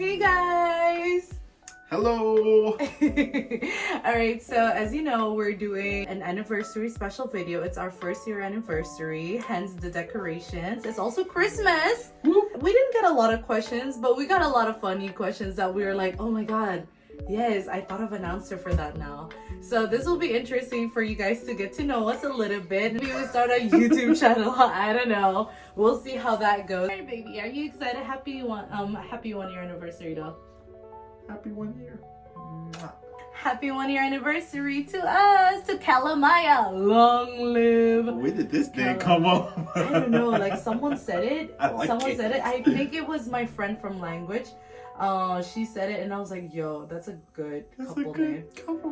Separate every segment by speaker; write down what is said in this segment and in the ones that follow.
Speaker 1: Hey guys!
Speaker 2: Hello!
Speaker 1: Alright, so as you know, we're doing an anniversary special video. It's our first year anniversary, hence the decorations. It's also Christmas! We didn't get a lot of questions, but we got a lot of funny questions that we were like, oh my god, yes, I thought of an answer for that now. So this will be interesting for you guys to get to know us a little bit. Maybe we start a YouTube channel, I don't know. We'll see how that goes. Hey baby, are you excited? Happy 1 year anniversary though.
Speaker 2: Happy 1 year.
Speaker 1: Happy 1 year anniversary to us, to Kalamaya. Long live.
Speaker 2: Where did this thing come up?
Speaker 1: I don't know, like someone said it.
Speaker 2: Someone
Speaker 1: said it. I think it was my friend from language. She said it and I was like, yo, that's a good couple name.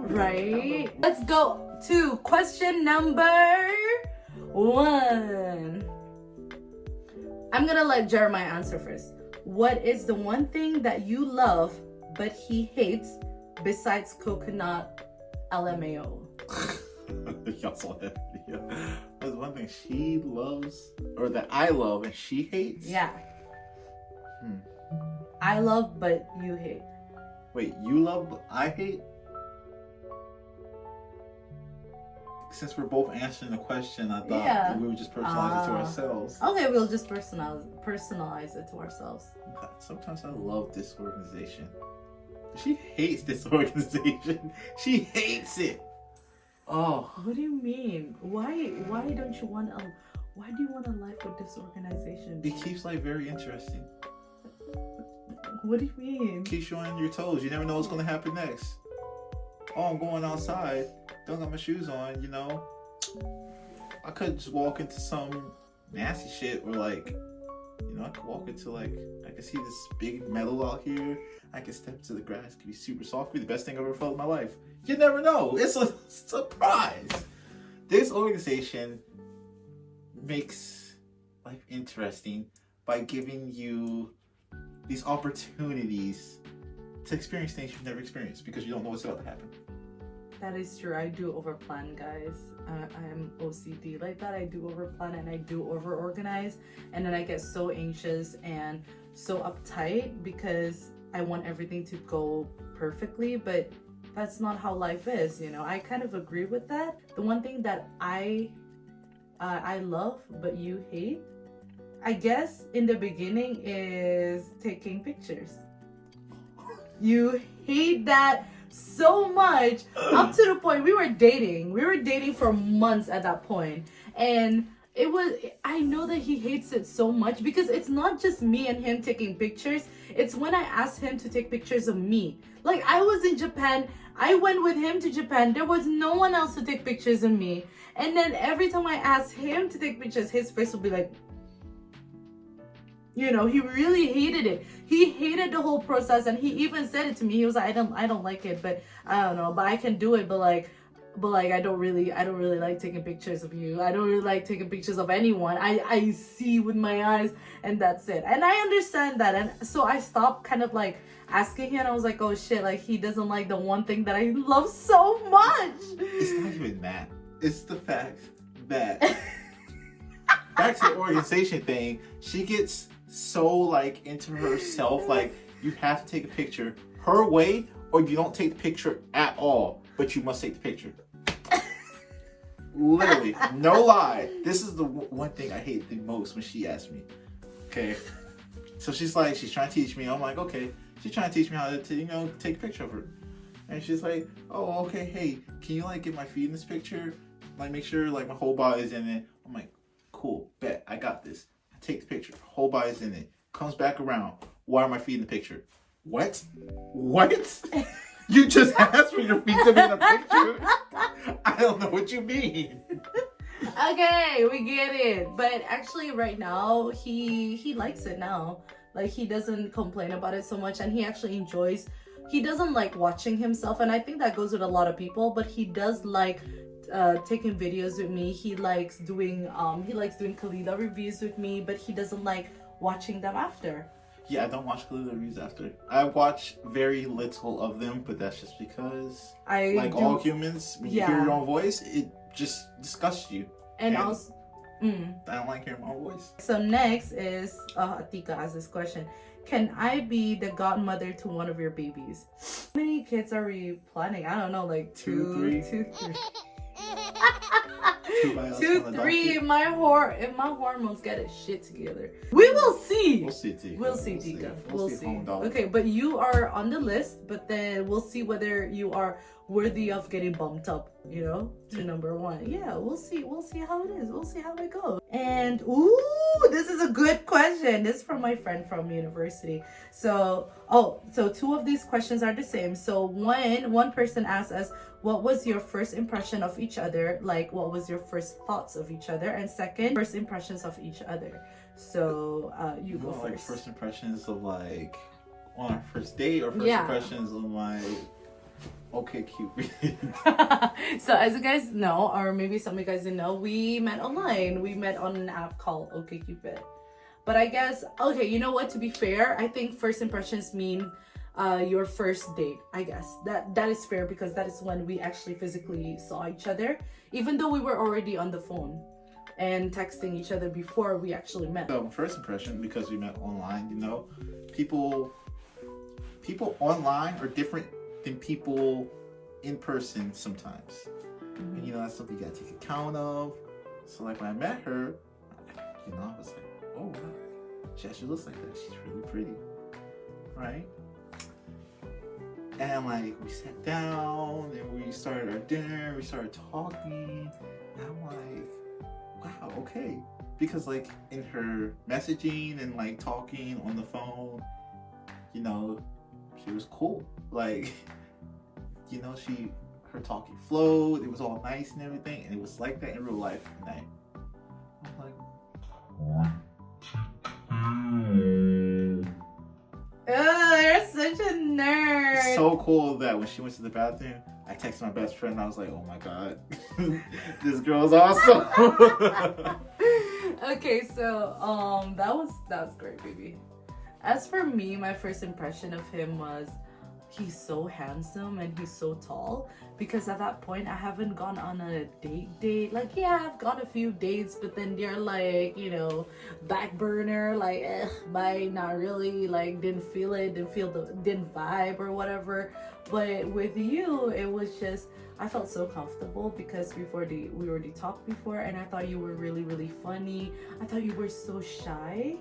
Speaker 1: Right? Let's go to question number 1. I'm gonna let Jeremiah answer first. What is the one thing that you love but he hates besides coconut LMAO?
Speaker 2: Y'all saw that video. There's one thing she loves, or that I love and she hates?
Speaker 1: Yeah. I love but you hate.
Speaker 2: Wait, you love but I hate? Since we're both answering the question, I thought we would just personalize it to ourselves.
Speaker 1: Okay, we'll just personalize it to ourselves.
Speaker 2: Sometimes I love disorganization. She hates disorganization. She hates it. Oh.
Speaker 1: What do you mean? Why don't you want a? Why do you want a life with disorganization?
Speaker 2: It keeps life very interesting.
Speaker 1: What do you mean?
Speaker 2: Keeps you on your toes. You never know what's gonna happen next. Oh, I'm going outside. Don't got my shoes on, you know. I could just walk into some nasty shit or like, you know, I could walk into like, I could see this big metal out here. I could step to the grass. It could be super soft. Be the best thing I've ever felt in my life. You never know. It's a surprise. This organization makes life interesting by giving you these opportunities to experience things you've never experienced because you don't know what's about to happen.
Speaker 1: That is true. I do overplan, guys. I am OCD like that. I do overplan and I do over-organize. And then I get so anxious and so uptight because I want everything to go perfectly. But that's not how life is, you know. I kind of agree with that. The one thing that I love but you hate, I guess in the beginning, is taking pictures. You hate that so much, up to the point we were dating for months at that point, and I know that he hates it so much because it's not just me and him taking pictures, it's when I asked him to take pictures of me. Like, I was in Japan, I went with him to Japan, there was no one else to take pictures of me, and then every time I asked him to take pictures, his face would be like, you know, he really hated it. He hated the whole process, and he even said it to me. He was like, I don't like it, but I don't know, but I can do it, but like I don't really like taking pictures of you. I don't really like taking pictures of anyone. I see with my eyes, and that's it. And I understand that, and so I stopped kind of like asking him. I was like, oh shit, like he doesn't like the one thing that I love so much.
Speaker 2: It's not even that. It's the fact that back to the organization thing, she gets so like into herself, like you have to take a picture her way or you don't take the picture at all, but you must take the picture. Literally, no lie. This is the one thing I hate the most when she asked me. Okay, so she's trying to teach me. I'm like, okay, she's trying to teach me how to you know, take a picture of her, and she's like, oh, okay, hey, can you like get my feet in this picture, like make sure like my whole body's in it. I'm like, cool, bet, I got this. Take the picture. Whole body's in it. Comes back around. Why are my feet in the picture? What? You just asked for your feet to be in the picture? I don't know what you mean.
Speaker 1: Okay, we get it. But actually right now, he likes it now. Like, he doesn't complain about it so much, and he actually enjoys. He doesn't like watching himself, and I think that goes with a lot of people, but he does like taking videos with me. He likes doing Kalila reviews with me, but he doesn't like watching them after.
Speaker 2: Yeah, I don't watch Kalila reviews after. I watch very little of them, but that's just because all humans, when you hear your own voice, it just disgusts you.
Speaker 1: And also
Speaker 2: I don't like hearing my own voice.
Speaker 1: So next is Atika asked this question. can I be the godmother to one of your babies? How many kids are we planning? I don't know, like
Speaker 2: Two, three.
Speaker 1: two, three.
Speaker 2: Two,
Speaker 1: 3. If my hormones get its shit together, we will see.
Speaker 2: We'll see, Tika.
Speaker 1: We'll see, Tika. We'll see.
Speaker 2: Home dog.
Speaker 1: Okay, but you are on the list. But then we'll see whether you are worthy of getting bumped up, you know, to number 1. Yeah, we'll see. We'll see how it is. We'll see how it goes. And this is a good question. This is from my friend from university. So 2 of these questions are the same. So one person asked us, what was your first impression of each other? Like, what was your first thoughts of each other? And second, first impressions of each other. So you go first.
Speaker 2: Like first impressions of like on our first date, or first impressions of like okay, Cupid.
Speaker 1: So as you guys know, or maybe some of you guys didn't know, we met online. We met on an app called OkCupid. But I guess, okay, you know what? To be fair, I think first impressions mean your first date. I guess that is fair, because that is when we actually physically saw each other, even though we were already on the phone and texting each other before we actually met.
Speaker 2: So first impression, because we met online, you know, people online are different than people in person sometimes.
Speaker 1: Mm-hmm.
Speaker 2: And you know, that's something you gotta take account of. So like when I met her, you know, I was like, oh wow, she actually looks like that. She's really pretty, right? And like we sat down and we started our dinner, we started talking, and I'm like, wow, okay. Because like in her messaging and like talking on the phone, you know, she was cool. Like, you know, her talking flowed, it was all nice and everything, and it was like that in real life. And I was like,
Speaker 1: oh, you're such a nerd.
Speaker 2: So cool that when she went to the bathroom, I texted my best friend and I was like, oh my god, this girl's awesome.
Speaker 1: Okay, so that was great, baby. As for me, my first impression of him was he's so handsome and he's so tall, because at that point I haven't gone on a date. Like, yeah, I've gone a few dates, but then they're like, you know, back burner, like, bye, not really, like, didn't vibe or whatever. But with you, it was just, I felt so comfortable, because we already talked before, and I thought you were really, really funny. I thought you were so shy.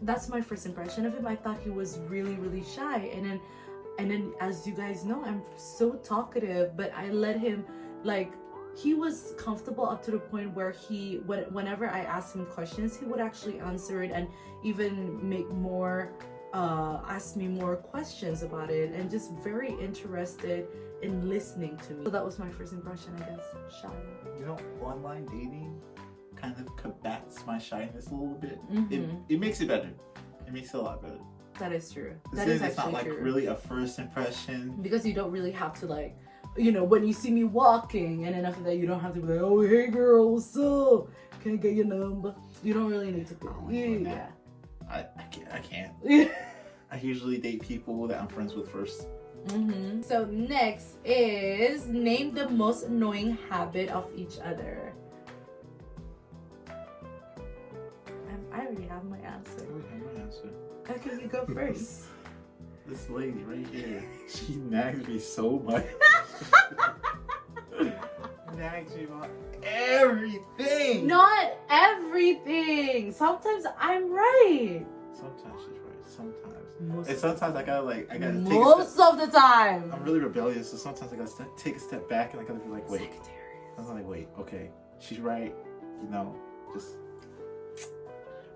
Speaker 1: That's my first impression of him. I thought he was really, really shy. And then as you guys know, I'm so talkative, but I let him, like, he was comfortable up to the point where whenever I asked him questions, he would actually answer it and even ask me more questions about it, and just very interested in listening to me. So that was my first impression, I guess, shy.
Speaker 2: You know, online dating kind of combats my shyness a little bit.
Speaker 1: Mm-hmm.
Speaker 2: It makes it better. It makes it a lot better.
Speaker 1: That is true.
Speaker 2: It's not like really a first impression.
Speaker 1: Because you don't really have to, like, you know, when you see me walking, and then after that you don't have to be like, oh, hey girl, what's up? Can I get your number? You don't really need to do
Speaker 2: that. I can't. I usually date people that I'm friends with first.
Speaker 1: Mm-hmm. So next is name the most annoying habit of each other. I already have my answer. Okay, you go first.
Speaker 2: This lady right here, she nags me so much. Nags me about everything.
Speaker 1: Not everything. Sometimes I'm right.
Speaker 2: Sometimes she's right. Sometimes. Sometimes I gotta take
Speaker 1: most of the time.
Speaker 2: I'm really rebellious, so sometimes I gotta take a step back and I gotta be like, wait. I'm like, wait, okay, she's right. You know, just.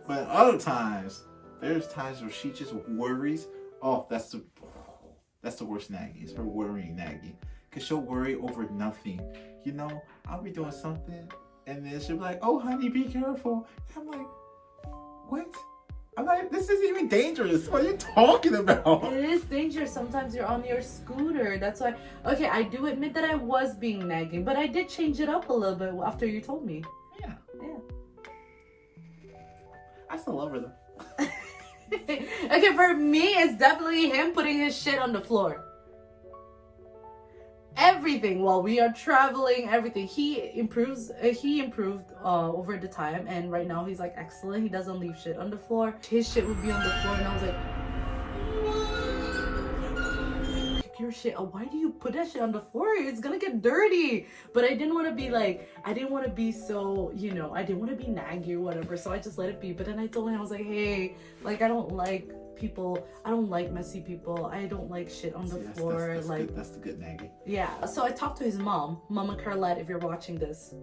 Speaker 2: But other times, there's times where she just worries. Oh, that's the worst nagging. It's her worrying nagging. Cause she'll worry over nothing. You know, I'll be doing something, and then she'll be like, "Oh, honey, be careful." And I'm like, "What?" I'm like, "This isn't even dangerous. What are you talking about?"
Speaker 1: It is dangerous. Sometimes you're on your scooter. That's why. Okay, I do admit that I was being nagging, but I did change it up a little bit after you told me.
Speaker 2: Yeah. I still love her though.
Speaker 1: Okay, for me, it's definitely him putting his shit on the floor. Everything while we are traveling, everything. He improved over the time, and right now he's like excellent. He doesn't leave shit on the floor. His shit would be on the floor, and I was like, your shit. Why do you put that shit on the floor? It's gonna get dirty. But I didn't want to be like, I didn't want to be so, you know, I didn't want to be naggy or whatever. So I just let it be. But then I told him, I was like, hey, like, I don't like people. I don't like messy people. I don't like shit on the floor.
Speaker 2: That's the good naggy.
Speaker 1: Yeah. So I talked to his mom, Mama Carlette, if you're watching this.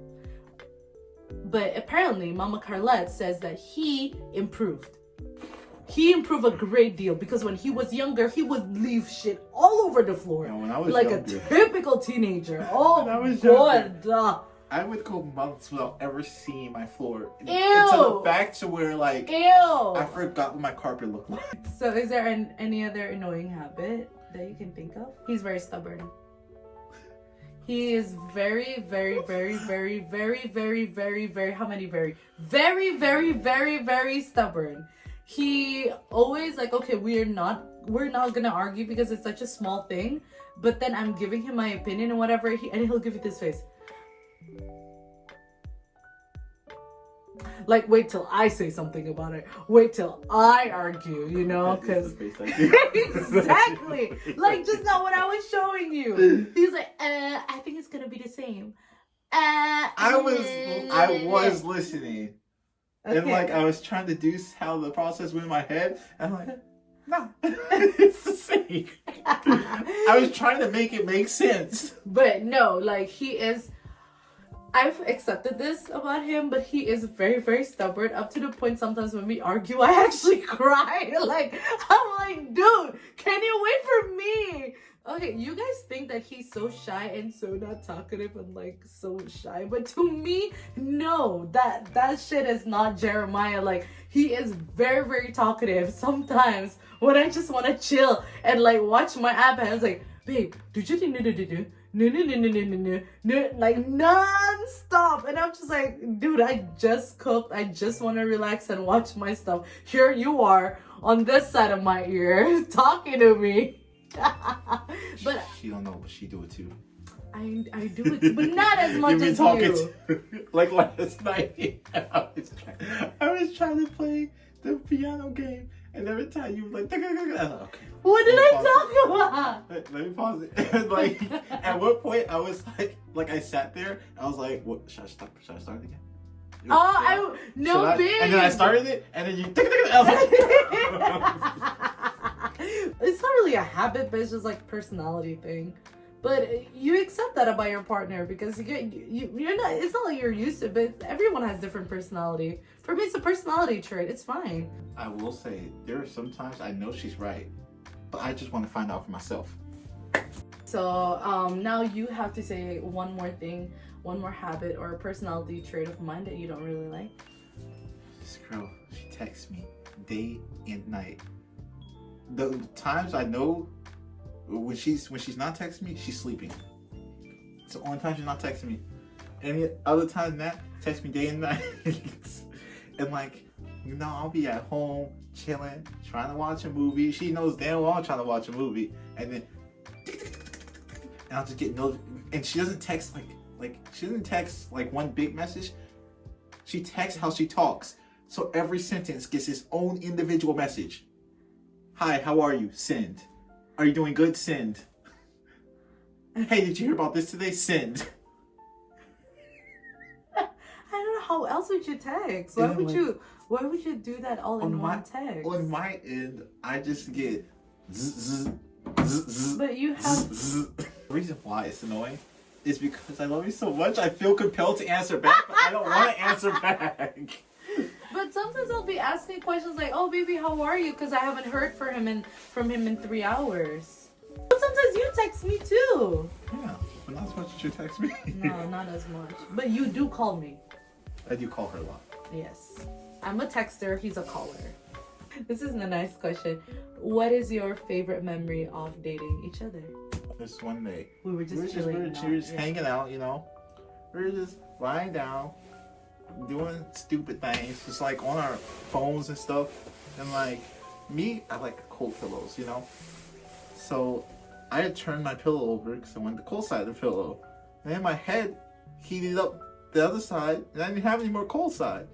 Speaker 1: But apparently, Mama Carlette says that he improved. He improved a great deal because when he was younger, he would leave shit all over the floor.
Speaker 2: Yeah, when I was
Speaker 1: like
Speaker 2: younger,
Speaker 1: a typical teenager. Oh,
Speaker 2: when I was
Speaker 1: God.
Speaker 2: I would go months without ever seeing my floor.
Speaker 1: Ew.
Speaker 2: It's to the fact to where, like,
Speaker 1: Ew.
Speaker 2: I forgot what my carpet looked like.
Speaker 1: So is there any other annoying habit that you can think of? He's very stubborn. He is very, very, very, very, very, very, very, very, how many very? Very, very, very, very stubborn. He always like, okay, we're not gonna argue because it's such a small thing. But then I'm giving him my opinion and whatever, and he'll give you this face. Like, wait till I say something about it. Wait till I argue, you know? Because exactly, like just not what I was showing you. He's like, I think it's gonna be the same.
Speaker 2: I was listening, okay. And like I was trying to deduce how the process went in my head. And I'm like, no, it's the same. I was trying to make it make sense, but
Speaker 1: no, like he is. I've accepted this about him, but he is very, very stubborn up to the point sometimes when we argue, I actually cry. Like, I'm like, dude, can you wait for me? Okay, you guys think that he's so shy and so not talkative and like so shy, but to me, no, that shit is not Jeremiah. Like, he is very, very talkative. Sometimes when I just want to chill and like watch my iPad, it's like, babe, no, like non-stop. And I'm just like, dude, I just cooked. I just want to relax and watch my stuff. Here you are on this side of my ear talking to me. But
Speaker 2: she don't know, but she do it too.
Speaker 1: I do it too, but not as much as you.
Speaker 2: Like last night, I was trying to play the piano game, and every time you were like, okay.
Speaker 1: What did I talk about?
Speaker 2: Let me pause it. And like, at what point I was like I sat there, I was like, what? Should I start it again?
Speaker 1: Babe.
Speaker 2: And then I started it, and then you.
Speaker 1: It's not really a habit, but it's just like personality thing. But you accept that about your partner because you're not. It's not like you're used to it, but everyone has different personality. For me, it's a personality trait. It's fine.
Speaker 2: I will say there are sometimes I know she's right, but I just want to find out for myself.
Speaker 1: So now you have to say one more thing, one more habit or a personality trait of mine that you don't really like.
Speaker 2: This girl, she texts me day and night. The times I know when she's not texting me, she's sleeping. It's the only time she's not texting me. Any other time than that, text me day and night. And like, you know, I'll be at home chilling, trying to watch a movie. She knows damn well I'm trying to watch a movie, and then and I'll just get no. And she doesn't text like she doesn't text like one big message. She texts how she talks. So every sentence gets its own individual message. Hi, how are you? Send. Are you doing good? Send. Hey, did you hear about this today? Send.
Speaker 1: I don't know, how else would you text? Why would you do that all in one text?
Speaker 2: On my end, I just get zzz.
Speaker 1: But you have
Speaker 2: the reason why it's annoying is because I love you so much. I feel compelled to answer back, but I don't want to answer back.
Speaker 1: But sometimes I'll be asking questions like, "Oh, baby, how are you?" Because I haven't heard from him in 3 hours. But sometimes you text me too.
Speaker 2: Yeah, but not as much as you text me.
Speaker 1: No, not as much. But you do call me.
Speaker 2: I do call her a lot.
Speaker 1: Yes, I'm a texter. He's a caller. This is a nice question. What is your favorite memory of dating each other?
Speaker 2: This one day,
Speaker 1: we were just chilling.
Speaker 2: We were just hanging out, you know. We were just lying down, doing stupid things, just like on our phones and stuff. And like me, I like cold pillows, you know. So I had turned my pillow over because I wanted the cold side of the pillow, and then my head heated up the other side, and I didn't have any more cold side.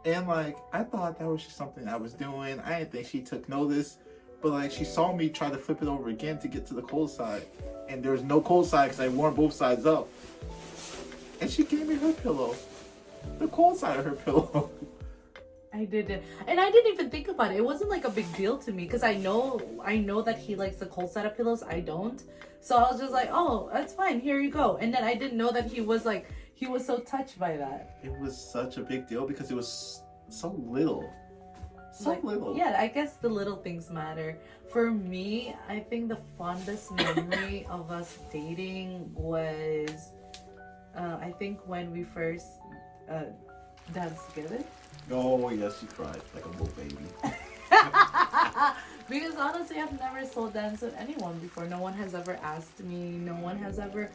Speaker 2: And like I thought that was just something I was doing. I didn't think she took notice. But like she saw me try to flip it over again to get to the cold side, and there was no cold side because I warmed both sides up. And she gave me her pillow, the cold side of her pillow.
Speaker 1: I didn't, and I didn't even think about it. It wasn't like a big deal to me because I know that he likes the cold side of pillows. I don't, so I was just like, oh, that's fine. Here you go. And then I didn't know that he was so touched by that.
Speaker 2: It was such a big deal because it was so little. So little.
Speaker 1: Yeah, I guess the little things matter. For me, I think the fondest memory of us dating was, I think when we first danced together.
Speaker 2: Oh yes, she cried like a little baby.
Speaker 1: Because honestly, I've never soul danced with anyone before. No one has ever asked me. No one has ever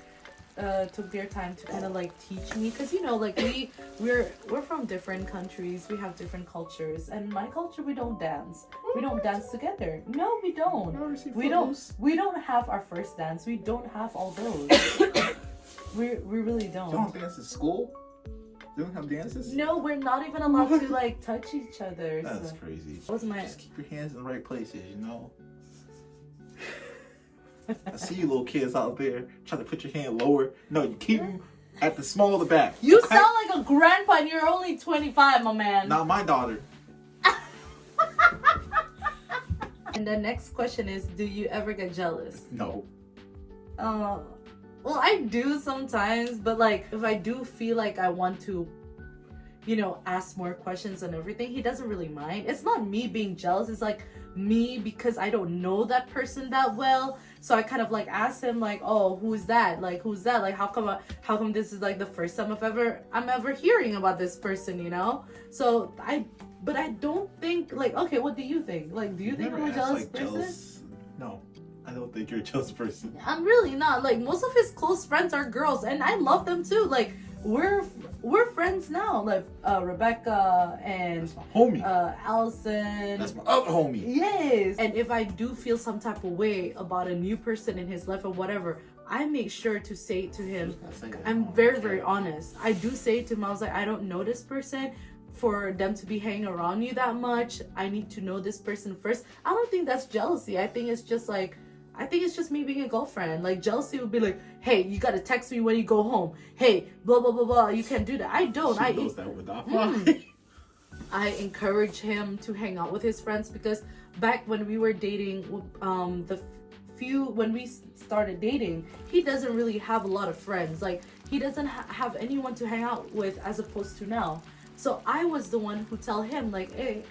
Speaker 1: took their time to kind of like teach me, because you know, like we're from different countries, we have different cultures, and my culture, we don't dance. We don't dance together. No, we don't. We don't have our first dance. We don't have all those. we really don't.
Speaker 2: You don't dance at school? You don't have dances?
Speaker 1: No, we're not even allowed to like touch each other.
Speaker 2: That's
Speaker 1: so.
Speaker 2: crazy.
Speaker 1: What's my...
Speaker 2: Just keep your hands in the right places, you know? I see you little kids out there trying to put your hand lower. No, you keep them at the small of the back.
Speaker 1: You sound like a grandpa and you're only 25, my man.
Speaker 2: Not my daughter.
Speaker 1: And the next question is, do you ever get jealous?
Speaker 2: No.
Speaker 1: Well, I do sometimes, but like if I do feel like I want to, you know, ask more questions and everything, he doesn't really mind. It's not me being jealous, it's like me because I don't know that person that well. So I kind of like ask him like, oh, who's that? Like, who's that? Like, how come this is like the first time I'm ever hearing about this person, you know? So but I don't think like, okay, what do you think? Like, do you think I'm a jealous person?
Speaker 2: No, I don't think you're a jealous person.
Speaker 1: I'm really not. Like, most of his close friends are girls, and I love them too. Like, we're friends now. Like, Rebecca and
Speaker 2: that's my homie.
Speaker 1: Allison.
Speaker 2: That's my other homie.
Speaker 1: Yes. And if I do feel some type of way about a new person in his life or whatever, I make sure to say to him, I'm very, very honest. I do say to him, I was like, I don't know this person. For them to be hanging around you that much, I need to know this person first. I don't think that's jealousy. I think it's just me being a girlfriend. Like, jealousy would be like, hey, you gotta text me when you go home. Hey, blah blah blah blah. You can't do that. I don't.
Speaker 2: She knows that would not fly.
Speaker 1: I encourage him to hang out with his friends because back when we were dating, when we started dating, he doesn't really have a lot of friends. Like, he doesn't have anyone to hang out with as opposed to now. So I was the one who tell him like, hey,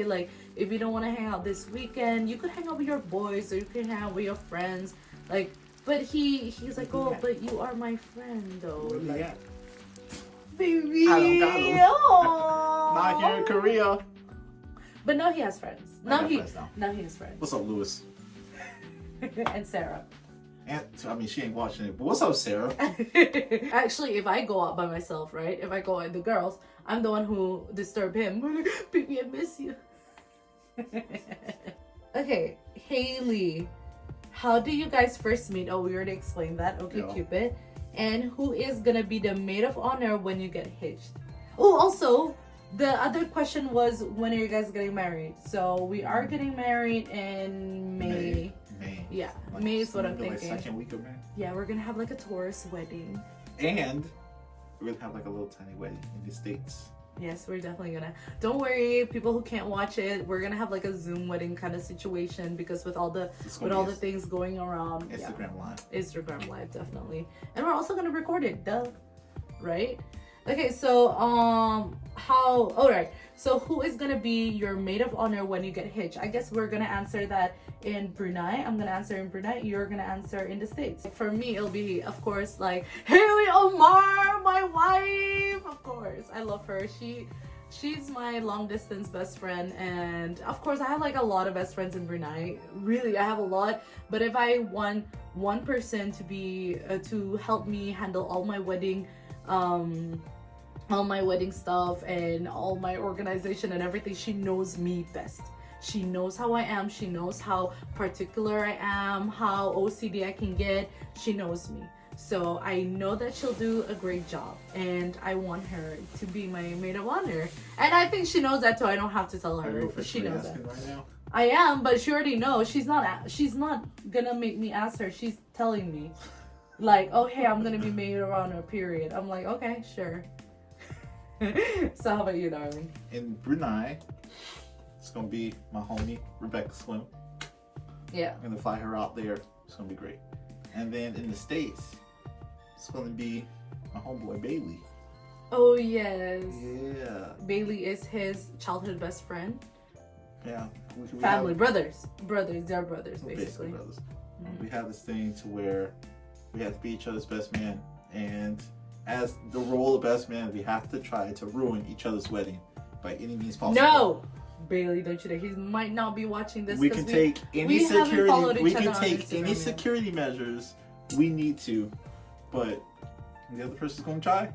Speaker 1: like if you don't want to hang out this weekend, you could hang out with your boys or you can hang out with your friends. Like, but he's like, oh, but you are my friend though.
Speaker 2: Where
Speaker 1: like,
Speaker 2: at?
Speaker 1: Baby,
Speaker 2: I don't got him. Not here in Korea.
Speaker 1: But now he has friends. Now he has friends.
Speaker 2: What's up, Lewis?
Speaker 1: And Sarah.
Speaker 2: And I mean, she ain't watching it. But what's up, Sarah?
Speaker 1: Actually, if I go out by myself, right? If I go out with the girls, I'm the one who disturb him. Baby, I miss you. Okay, Haley. How do you guys first meet? Oh, we already explained that. Okay, yeah. Cupid. And who is gonna be the maid of honor when you get hitched? Oh, also, the other question was, when are you guys getting married? So we are getting married in May. Yeah, like, May is what I'm thinking.
Speaker 2: Like second week of May.
Speaker 1: Yeah, we're gonna have like a Taurus wedding.
Speaker 2: And we're gonna have like a little tiny wedding in the States.
Speaker 1: Yes, we're definitely gonna. Don't worry, people who can't watch it, we're gonna have like a Zoom wedding kind of situation because with all the things going around.
Speaker 2: Instagram Live.
Speaker 1: Instagram Live, definitely. And we're also gonna record it, duh. Right? Okay, so alright. So who is gonna be your maid of honor when you get hitched? I guess we're gonna answer that in Brunei. I'm gonna answer in Brunei. You're gonna answer in the States. For me, it'll be, of course, like Haley Omar, my wife. Of course, I love her. She's my long distance best friend, and of course, I have like a lot of best friends in Brunei. Really, I have a lot. But if I want one person to be to help me handle all my wedding stuff and all my organization and everything, she knows me best. She knows how I am. She knows how particular I am, how OCD I can get. She knows me. So I know that she'll do a great job, and I want her to be my maid of honor. And I think she knows that too. I don't have to tell her. She knows that.
Speaker 2: Right now?
Speaker 1: I am, but she already knows. She's not gonna make me ask her. She's telling me, like, oh hey, I'm gonna be made around her period. I'm like, okay, sure. So how about you, darling?
Speaker 2: In Brunei, it's gonna be my homie Rebecca Swim.
Speaker 1: Yeah.
Speaker 2: I'm gonna fly her out there. It's gonna be great. And then in the States, it's gonna be my homeboy Bailey.
Speaker 1: Oh yes.
Speaker 2: Yeah.
Speaker 1: Bailey is his childhood best friend.
Speaker 2: Yeah.
Speaker 1: Family, brothers. They're brothers, basically.
Speaker 2: Brothers. We have this thing to where we have to be each other's best man, and as the role of best man, we have to try to ruin each other's wedding by any means possible.
Speaker 1: No, Bailey, don't you know? He might not be watching this.
Speaker 2: We can take any security. We can take any security measures we need to, but the other person's gonna try.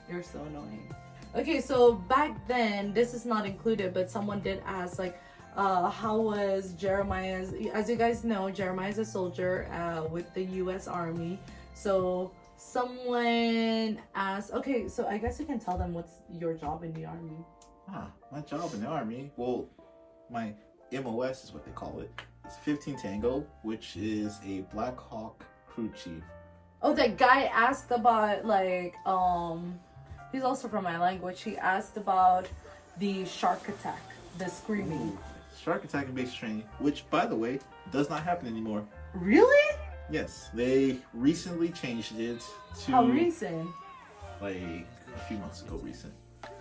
Speaker 1: You're so annoying. Okay, so back then, this is not included, but someone did ask, like, how was Jeremiah's? As you guys know, Jeremiah's a soldier with the U.S. Army. So someone asked, okay, so I guess you can tell them what's your job in the Army.
Speaker 2: My job in the Army, well, my MOS is what they call it. It's 15 Tango, which is a Black Hawk crew chief.
Speaker 1: Oh, that guy asked about, like, he's also from my language. He asked about the shark attack, the screaming.
Speaker 2: Ooh, shark attack and basic training, which, by the way, does not happen anymore.
Speaker 1: Really?
Speaker 2: Yes, they recently changed it to...
Speaker 1: How recent?
Speaker 2: Like, a few months ago recent.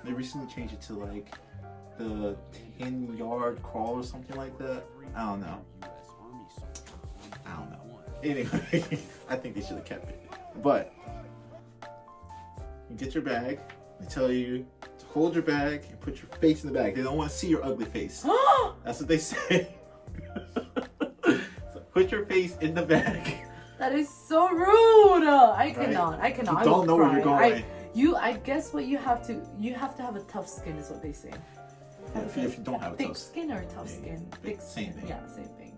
Speaker 2: They recently changed it to, like, the 10-yard crawl or something like that. I don't know. Anyway, I think they should have kept it. But, you get your bag. They tell you to hold your bag and put your face in the bag. They don't want to see your ugly face. That's what they say. So put your face in the bag.
Speaker 1: That is so rude. I cannot.
Speaker 2: You don't know where you're going.
Speaker 1: I guess what you have to have a tough skin is what they say.
Speaker 2: If you don't have a
Speaker 1: thick
Speaker 2: tough
Speaker 1: skin or tough skin? Thick
Speaker 2: same
Speaker 1: skin.
Speaker 2: thing.
Speaker 1: Yeah, same thing.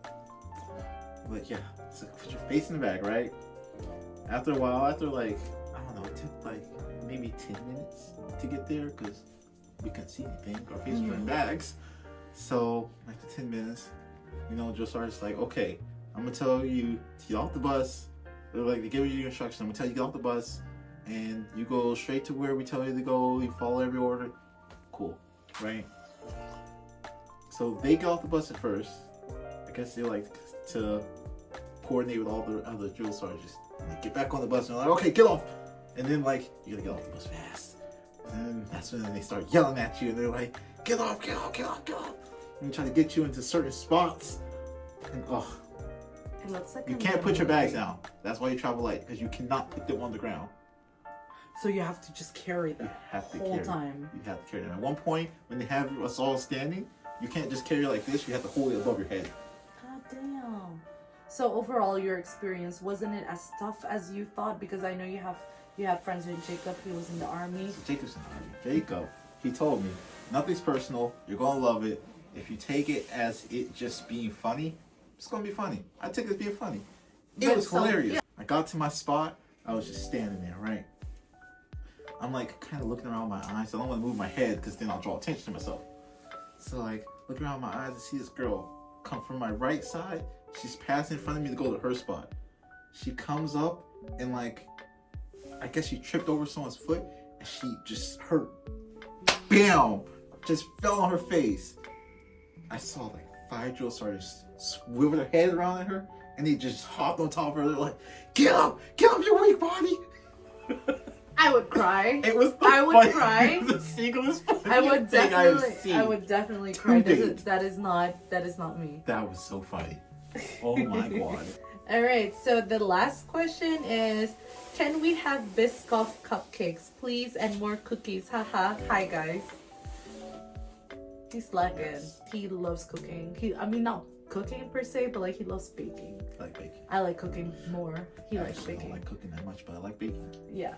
Speaker 2: But yeah, so put your face in the bag, right? After a while, after like, I don't know, it took like maybe 10 minutes to get there because we couldn't see anything. Our faces were in bags. So after 10 minutes, Joe Sergeant's like, okay, I'm gonna tell you to get off the bus. They're like, they give you your instructions. I'm gonna tell you to get off the bus and you go straight to where we tell you to go. You follow every order. Cool, right? So they get off the bus at first. I guess they like to coordinate with all the other drill sergeants. And they get back on the bus and they're like, okay, get off. And then like, you gotta get off the bus fast. And then that's when they start yelling at you and they're like, get off, get off, get off, get off. And try to get you into certain spots. And
Speaker 1: it looks like
Speaker 2: you can't put your bags down. That's why you travel light, because you cannot put them on the ground.
Speaker 1: So you have to just carry them the whole time.
Speaker 2: You have to carry them. At one point, when they have us all standing, you can't just carry like this. You have to hold it above your head.
Speaker 1: God damn. So overall, your experience, wasn't it as tough as you thought? Because I know you have friends with Jacob. He was in the Army.
Speaker 2: Jacob's in the Army. Jacob, he told me, nothing's personal. You're gonna love it. If you take it as it just being funny, it's gonna be funny. I took it as being funny. It was hilarious. Yeah. I got to my spot. I was just standing there, right? I'm like kind of looking around my eyes. I don't want to move my head because then I'll draw attention to myself. So like looking around my eyes and see this girl come from my right side. She's passing in front of me to go to her spot. She comes up and like, I guess she tripped over someone's foot and she just hurt. Bam! Just fell on her face. I saw like 5 drill sergeants swivel their head around at her and they just hopped on top of her. They're like, get up, you weak body.
Speaker 1: I would cry.
Speaker 2: It was
Speaker 1: I would cry.
Speaker 2: The singlest
Speaker 1: I would definitely cry. That is not me.
Speaker 2: That was so funny. Oh my god.
Speaker 1: All right, so the last question is, can we have Biscoff cupcakes, please, and more cookies? Haha. Hi guys. He's slacking. Yes. He loves cooking. Not cooking per se, but like he loves baking.
Speaker 2: I like baking.
Speaker 1: I like cooking more. He likes baking.
Speaker 2: I don't like cooking that much, but I like baking.
Speaker 1: Yeah.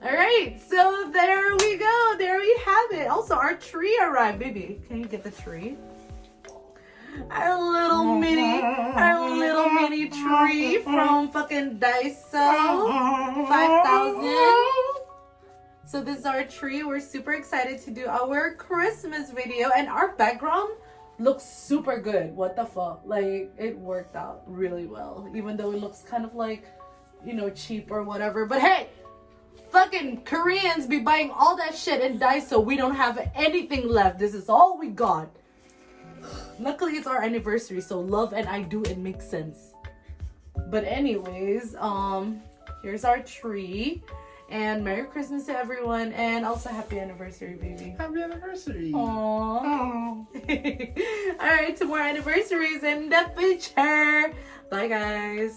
Speaker 1: All right, so there we go. There we have it. Also, our tree arrived, baby. Can you get the tree? Our little mini tree from fucking Daiso 5000. So this is our tree. We're super excited to do our Christmas video, and our background looks super good. What the fuck? Like, it worked out really well, even though it looks kind of like, you know, cheap or whatever. But hey, fucking Koreans be buying all that shit in Daiso. We don't have anything left. This is all we got. Luckily, it's our anniversary, so love and I do, it makes sense. But anyways, here's our tree. And Merry Christmas to everyone, and also happy anniversary, baby.
Speaker 2: Happy anniversary.
Speaker 1: Aww. Alright, 2 more anniversaries in the future. Bye, guys.